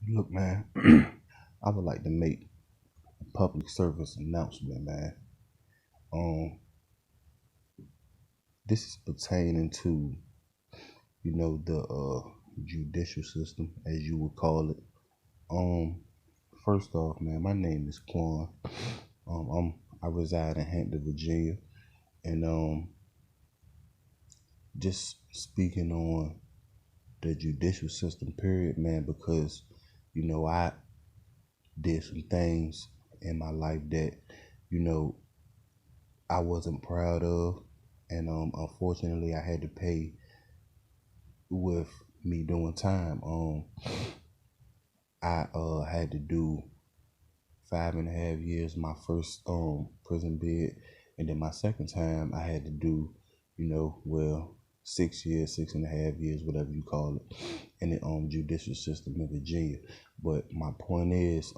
Look, man, I would like to make a public service announcement, man. Um, this is pertaining to, the judicial system, as you would call it. Um, First off, man, my name is Quan. I reside in Hampton, Virginia, and just speaking on the judicial system, period, man, because I did some things in my life that you know I wasn't proud of, and unfortunately, I had to pay with me doing time. I had to do 5.5 years my first prison bid, and then my second time I had to do, 6 years, 6.5 years, whatever you call it, in the judicial system in Virginia. But my point is,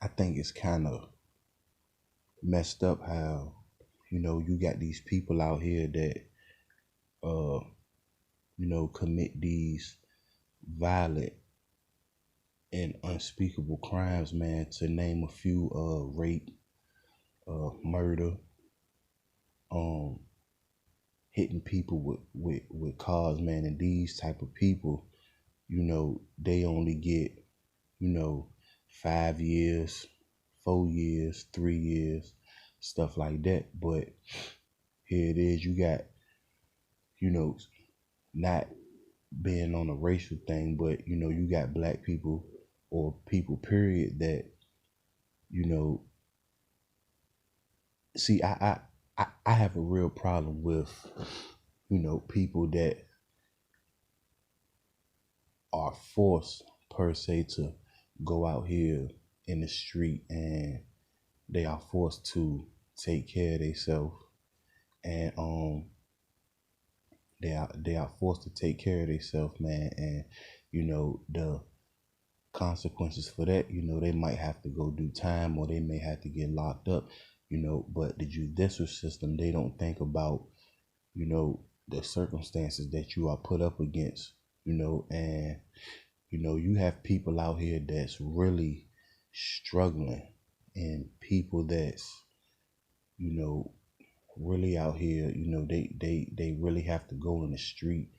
I think it's kind of messed up how you got these people out here that uh commit these violent and unspeakable crimes, man. To name a few, rape, murder, um, hitting people with cars, man. And these type of people, they only get, you know, 5 years, 4 years, 3 years, stuff like that. But here it is, you got, you know, not being on a racial thing, but you got black people or people, period, that you know see I have a real problem with people that are forced per se to go out here in the street, and they are forced to take care of themselves, and they are forced to take care of themselves, man. And the consequences for that, they might have to go do time, or they may have to get locked up, but the judicial system, they don't think about the circumstances that you are put up against, and you have people out here that's really struggling, and people that's you know really out here, they really have to go in the street,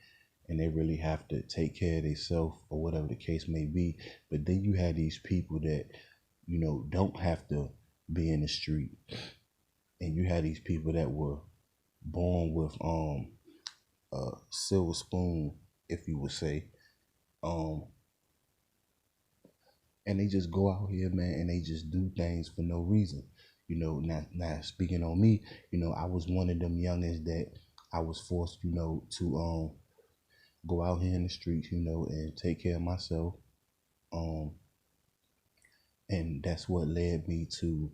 and they really have to take care of themselves, or whatever the case may be. But then you have these people that don't have to be in the street, and you have these people that were born with a silver spoon, if you would say, um, and they just go out here, man, and they just do things for no reason. Now speaking on me, I was one of them youngins that I was forced, to go out here in the streets, and take care of myself. Um, and that's what led me to,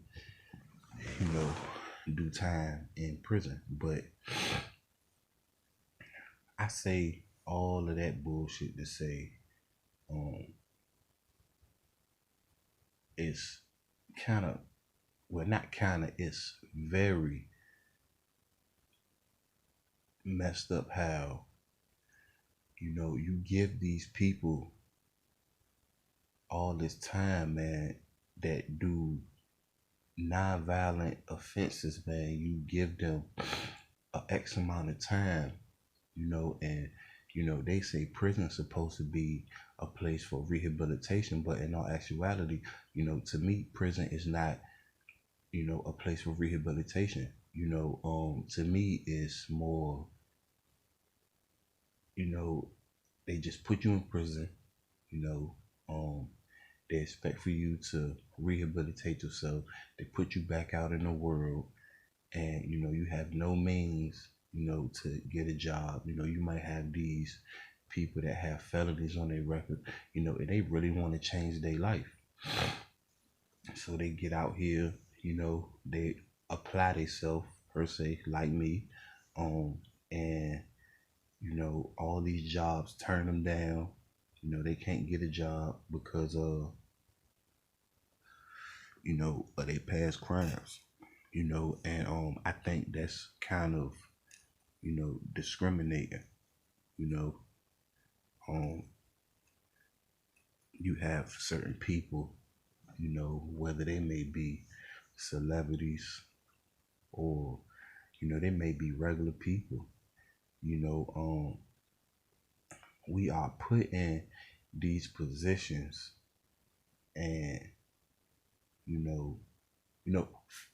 you know, do time in prison. But I say all of that bullshit to say, um, it's kind of, well, not kind of, it's very messed up how, you give these people all this time, man, that do non-violent offenses, man. You give them a X amount of time, and they say prison's supposed to be a place for rehabilitation, but in all actuality, to me, prison is not, a place for rehabilitation. To me, it's more, you know, they just put you in prison, you know, um, they expect for you to rehabilitate yourself. They put you back out in the world, and you have no means, to get a job. You might have these people that have felonies on their record, and they really want to change their life. So they get out here, they apply themselves per se, like me, and all these jobs turn them down. They can't get a job because of of their past crimes. And I think that's kind of discriminating. You know, um, you have certain people, you know, whether they may be celebrities or, you know, they may be regular people, you know, we are put in these positions and, you know,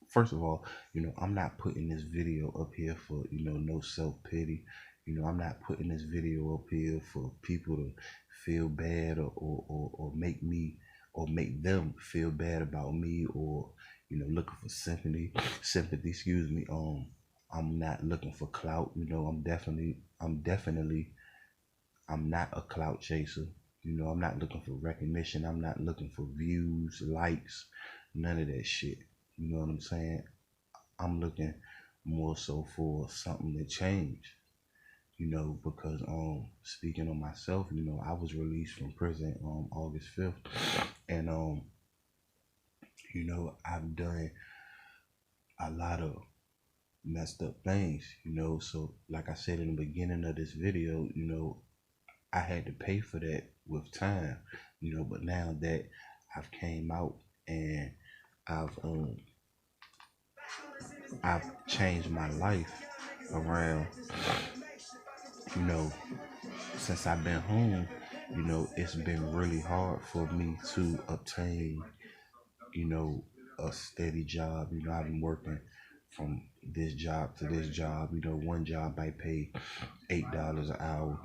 first of all, you know, I'm not putting this video up here for, you know, no self-pity. You know, I'm not putting this video up here for people to feel bad or make me or make them feel bad about me or, you know, looking for sympathy, excuse me. I'm not looking for clout, you know, I'm not a clout chaser. You know, I'm not looking for recognition. I'm not looking for views, likes, none of that shit. You know what I'm saying? I'm looking more so for something to change. You know, because speaking on myself, you know, I was released from prison on August 5th. And you know, I've done a lot of messed up things, you know. So like I said in the beginning of this video, you know, I had to pay for that with time, you know, but now that I've came out and I've um I've changed my life around, you know, since I've been home, you know, it's been really hard for me to obtain, you know, a steady job. You know, I've been working from this job to this job. You know, one job might pay $8 an hour.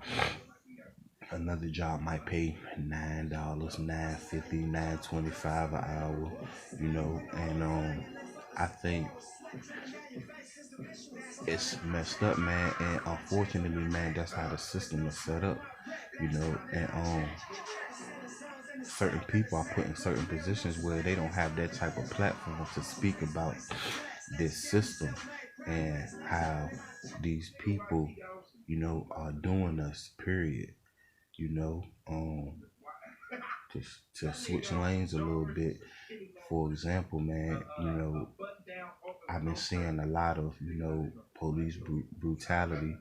Another job might pay $9, $9.50, $9.25 an hour, you know, and I think it's messed up, man, and unfortunately, man, that's how the system is set up, you know, and certain people are put in certain positions where they don't have that type of platform to speak about this system and how these people, you know, are doing us, period, you know, to switch lanes a little bit. For example, man, you know, I've been seeing a lot of, you know, police brutality,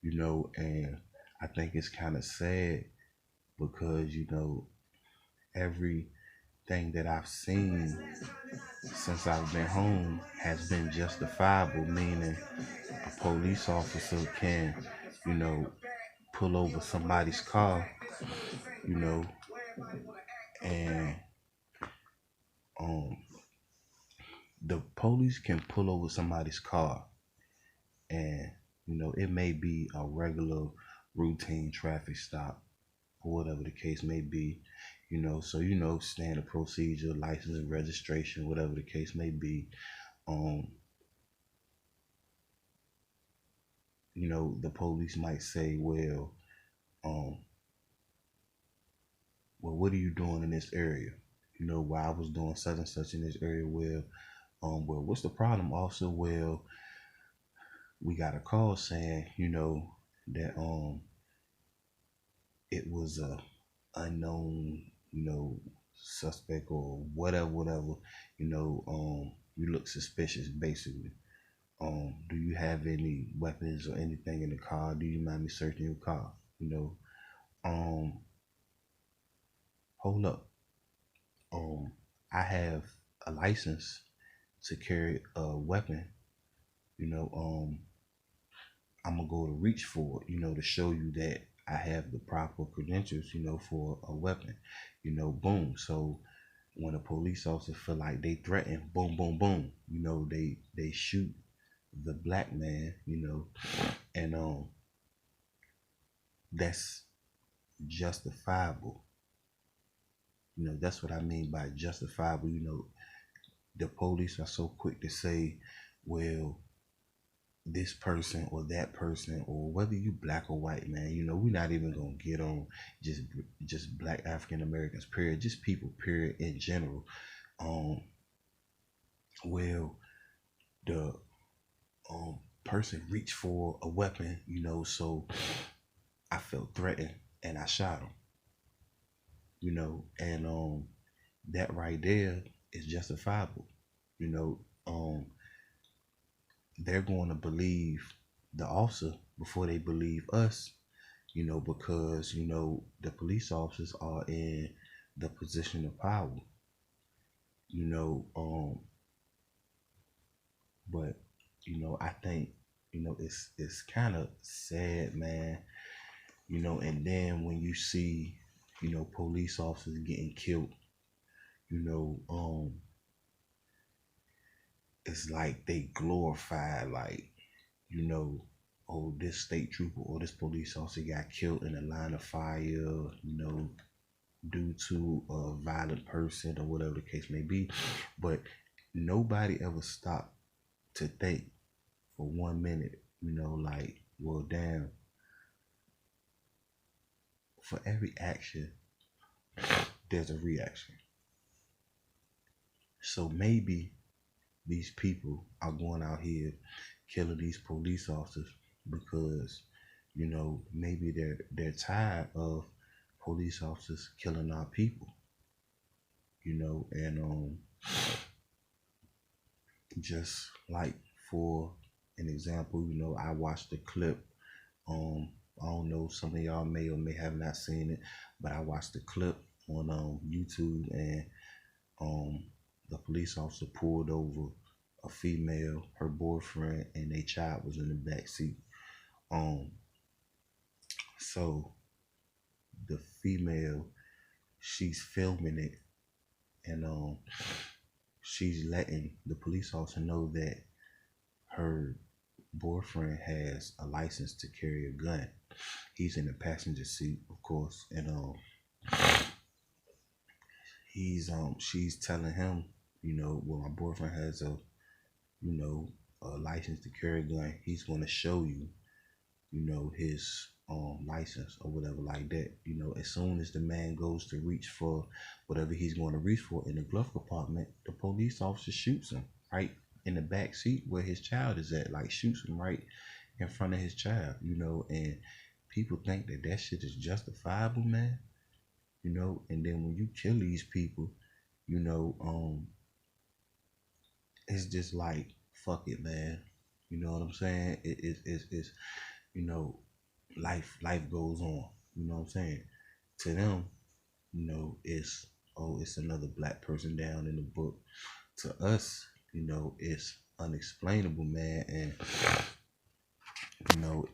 you know, and I think it's kind of sad because, you know, everything that I've seen since I've been home has been justifiable, meaning a police officer can, you know, pull over somebody's car, you know, and um the police can pull over somebody's car and, you know, it may be a regular routine traffic stop or whatever the case may be, you know, so, you know, standard procedure, license and registration, whatever the case may be. um you know, the police might say, um well, what are you doing in this area? You know, why I was doing such and such in this area. Well, what's the problem, officer? Well, we got a call saying, you know, that it was a unknown, you know, suspect or whatever, you know, you look suspicious basically. Do you have any weapons or anything in the car? Do you mind me searching your car? You know, um, hold up. Um, I have a license to carry a weapon, you know, I'm gonna go to reach for it, you know, to show you that I have the proper credentials, you know, for a weapon, you know, boom. So when a police officer feel like they threaten, boom, boom, boom, you know, they shoot the black man, you know, and that's justifiable. You know, that's what I mean by justifiable. You know, the police are so quick to say, well, this person or that person, or whether you black or white, man, you know, we're not even gonna get on just black African Americans, period, just people, period, in general. um well, the person reached for a weapon, you know, so I felt threatened and I shot him, you know, and that right there is justifiable, you know. They're going to believe the officer before they believe us, you know, because, you know, the police officers are in the position of power, you know. But I think it's kind of sad, man. And then when you see police officers getting killed, you know, it's like they glorify, like, oh, this state trooper or this police officer got killed in a line of fire, due to a violent person or whatever the case may be. But nobody ever stopped to think for 1 minute, like, well, damn, for every action, there's a reaction. So maybe these people are going out here killing these police officers because, maybe they're tired of police officers killing our people, and just like for an example, I watched the clip. I don't know, some of y'all may or may have not seen it, but I watched the clip on YouTube, and the police officer pulled over a female, her boyfriend, and their child was in the back seat. Um, so the female, she's filming it, and she's letting the police officer know that her boyfriend has a license to carry a gun. He's in the passenger seat, of course, and she's telling him, well, my boyfriend has a license to carry a gun. He's going to show you, his license or whatever like that. As soon as the man goes to reach for whatever he's going to reach for in the glove compartment, the police officer shoots him right in the back seat where his child is at, like shoots him right in front of his child, and people think that that shit is justifiable, man. And then when you kill these people, you know, um, it's just like, fuck it, man. You know what I'm saying? It's you know, life goes on. You know what I'm saying? To them, it's, oh, it's another black person down in the book. To us, it's unexplainable, man, and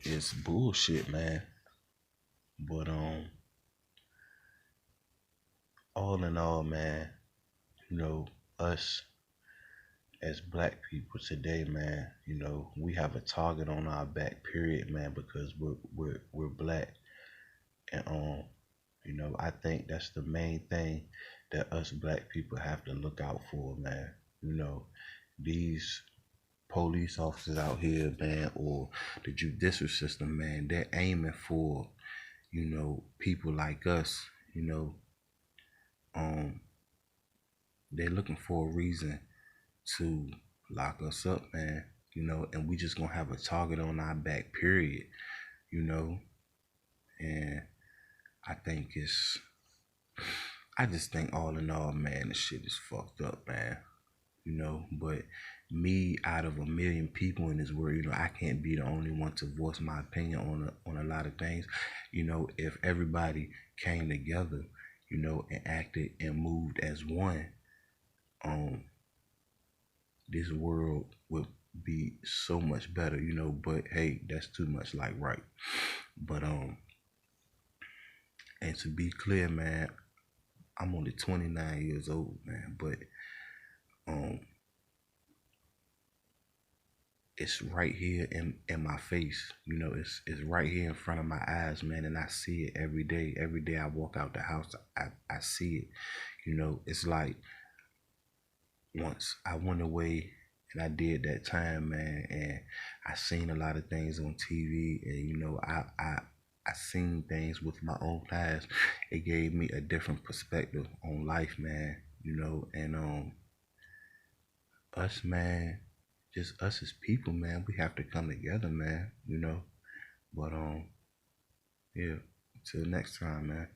it's bullshit, man. But all in all, man, us as black people today, man, we have a target on our back, period, man, because we're black, and I think that's the main thing that us black people have to look out for, man. These police officers out here, man, or the judicial system, man, they're aiming for, people like us, um, they're looking for a reason to lock us up, man, and we just gonna have a target on our back, period, you know, and I think I just think all in all, man, this shit is fucked up, man, but me out of a million people in this world, I can't be the only one to voice my opinion on a lot of things. If everybody came together, and acted and moved as one, um, this world would be so much better, but hey, that's too much like right. But and to be clear, man, I'm only 29 years old, man, but um it's right here in my face, it's right here in front of my eyes, man, and I see it every day. Every day I walk out the house, I see it. It's like, once I went away and I did that time, man, and I seen a lot of things on TV, and I seen things with my own eyes. It gave me a different perspective on life, man. And us, man, just us as people, man, we have to come together, man. But yeah, till next time, man.